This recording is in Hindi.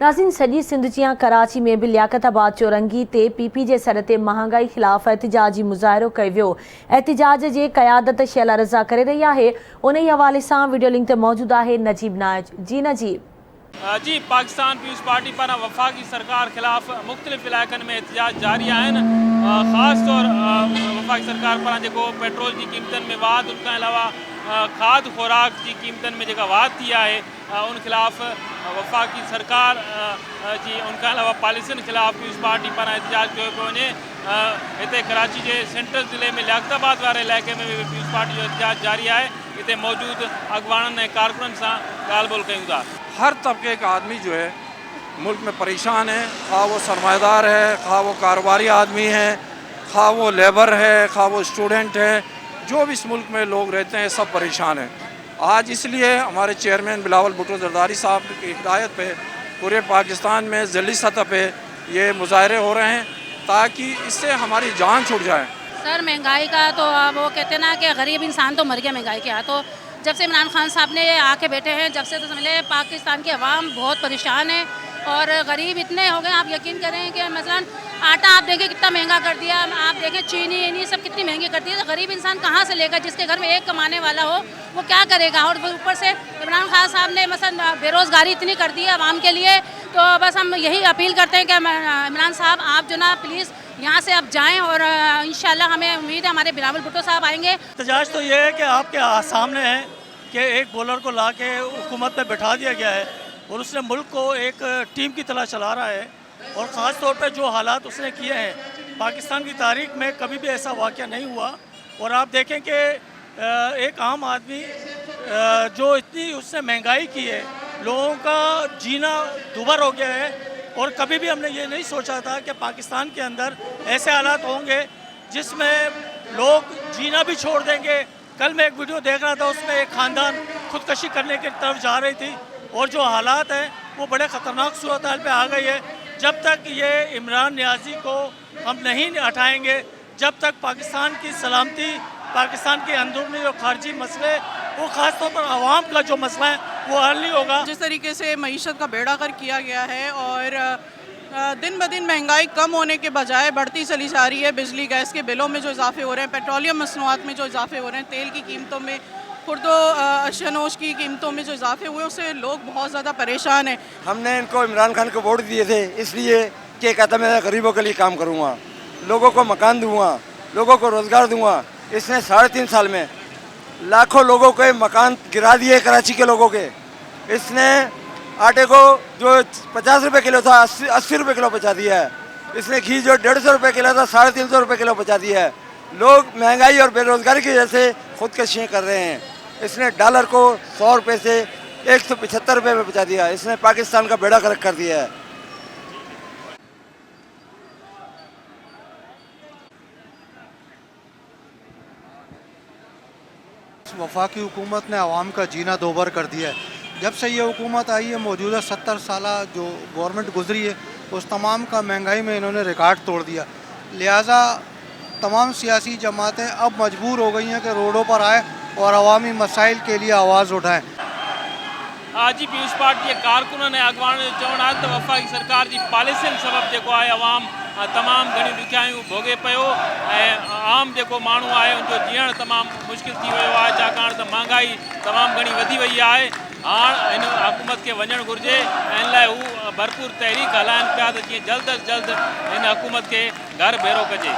नाज़रीन, सॼी सिंध जियां कराची में भी लियाकताबाद चौरंगी ते पीपी जे सर ते महांगाई खिलाफ़ एहतिजाजी मुज़ाहिरो कयो वियो। एहतिजाज जे क़यादत शैला रज़ा करे रही आहे। उन ई हवाले सां वीडियो लिंक ते मौजूद आहे नजीब नाइज। जी नजीब। जी, पाकिस्तान पीपुल्स पार्टी पारां वफ़ाक़ी सरकार ख़िलाफ़ मुख़्तलिफ़ इलाइक़नि में एहतिजाज जारी आहिनि। ख़ासि तौर वफ़ाक़ी सरकार पारां जेको पेट्रोल जी क़ीमतनि में वाध, उन खां अलावा खाद खुराक जी क़ीमतनि में जेका वाध थी आहे, उन ख़िलाफ़ वफ़ाक़ी सरकार जी उन खां अलावा पॉलिसियुनि ख़िलाफ़ पीपुल्स पार्टी पारां एहतिजाज कयो पियो वञे। हिते कराची जे सेंट्रल ज़िले में लियाकताबाद वारे इलाइक़े में भी पीपुल्स पार्टी जो एहतिजाज जारी आहे। हिते मौजूद अॻवाननि ऐं कारकुननि सां ॻाल्हि ॿोल कयूं था। हर तबके का आदमी जो है मुल्क में परेशान है, खा वो सरमाएदार है, खा वो कारोबारी आदमी है, खा वो लेबर है, खा वो स्टूडेंट है, जो भी इस मुल्क में लोग रहते हैं सब परेशान हैं। आज इसलिए हमारे चेयरमैन बिलावल भुट्टो जरदारी साहब की हिदायत पे पूरे पाकिस्तान में ज़िली सतह पे ये मुजाहरे हो रहे हैं ताकि इससे हमारी जान छूट जाए। सर, महंगाई का तो वो कहते हैं ना कि गरीब इंसान तो मर गया महंगाई के हाथों। जब से इमरान खान साहब ने आके बैठे हैं, जब से तो समझ लें पाकिस्तान की अवाम बहुत परेशान है और गरीब इतने हो गए। आप यकीन करें कि मसलन आटा आप देखें कितना महंगा कर दिया, आप देखें चीनी सब कितनी महंगी कर दी है। तो गरीब इंसान कहाँ से लेगा? जिसके घर में एक कमाने वाला हो वो क्या करेगा? और ऊपर से इमरान खान साहब ने मसलन बेरोज़गारी इतनी कर दी है अवाम के लिए। तो बस हम यही अपील करते हैं कि इमरान साहब आप जो ना प्लीज़ यहाँ से अब जाएं और इंशाल्लाह हमें उम्मीद है हमारे बिलावल भुट्टो साहब आएंगे। एहतजाज तो ये है कि आपके सामने है कि एक बॉलर को ला के हुकूमत पे बैठा दिया गया है और उसने मुल्क को एक टीम की तरह चला रहा है। और ख़ास तौर पे जो हालात उसने किए हैं, पाकिस्तान की तारीख में कभी भी ऐसा वाक़या नहीं हुआ। और आप देखें कि एक आम आदमी जो इतनी उसने महंगाई की है, लोगों का जीना दुभर हो गया है। और कभी भी हमने ये नहीं सोचा था कि पाकिस्तान के अंदर ऐसे हालात होंगे जिसमें लोग जीना भी छोड़ देंगे। कल मैं एक वीडियो देख रहा था, उसमें एक ख़ानदान खुदकशी करने की तरफ जा रही थी और जो हालात हैं वो बड़े ख़तरनाक सूरत हाल पे आ गई है। जब तक ये इमरान नियाज़ी को हम नहीं हटाएंगे, जब तक पाकिस्तान की सलामती, पाकिस्तान के अंदरूनी और खारजी मसले, वो ख़ास तौर पर आवाम का जो मसला है वो हल नहीं होगा। जिस तरीके से मईशत का बेड़ा गर्क किया गया है और दिन ब दिन महंगाई कम होने के बजाय बढ़ती चली जा रही है। बिजली गैस के बिलों में जो इजाफे हो रहे हैं, पेट्रोलियम मसनूआत में जो इजाफे हो रहे हैं, तेल की कीमतों में, खुर्दो अशनोश की कीमतों में जो इजाफे हुए उससे लोग बहुत ज़्यादा परेशान हैं। हमने इनको इमरान खान को वोट दिए थे इसलिए कि कहता मैं गरीबों के लिए काम करूँगा, लोगों को मकान दूँगा, लोगों को रोज़गार दूँगा। इसने 3.5 साल में लाखों लोगों के मकान गिरा दिए, कराची के लोगों के। इसने आटे को जो 50 रुपये किलो था 80 रुपये किलो पहुँचा दिया है। इसने घी जो 150 रुपये किलो था 350 रुपये किलो पहुँचा दिया है। लोग महंगाई और बेरोज़गारी की वजह से खुदकशियाँ कर रहे हैं। इसने डॉलर को 100 रुपये से 175 रुपये में पहुँचा दिया। इसने पाकिस्तान का बेड़ा गर्क कर दिया है। वफाकी हुकूमत ने आवाम का जीना दोबर कर दिया है। जब से ये हुकूमत आई है, मौजूदा 70 साल जो गवर्नमेंट गुजरी है उस तमाम का महंगाई में इन्होंने रिकॉर्ड तोड़ दिया। लिहाजा तमाम सियासी जमातें अब मजबूर हो गई हैं कि रोडों पर आए और अवामी मसाइल के लिए आवाज़ उठाएँ। आज पीपुल्स पार्टी के कारकुननि ऐं अॻवाननि जो चवणु आहे त वफ़ाक़ी सरकार जी पॉलिसियुनि सबबि जेको आहे अवाम तमामु घणियूं ॾुखियाइयूं भोगे पियो ऐं आम जेको माण्हू आहे उनजो जीअणु तमामु मुश्किल थी वियो आहे, छाकाणि त महांगाई तमामु घणी वधी वई आहे। हाणे हिन हुकूमत खे वञणु घुरिजे ऐं इन लाइ हू भरपूर तहरीक हलाइनि पिया त जीअं जल्द अज़ जल्द हिन हुकूमत खे घर भेरो कजे।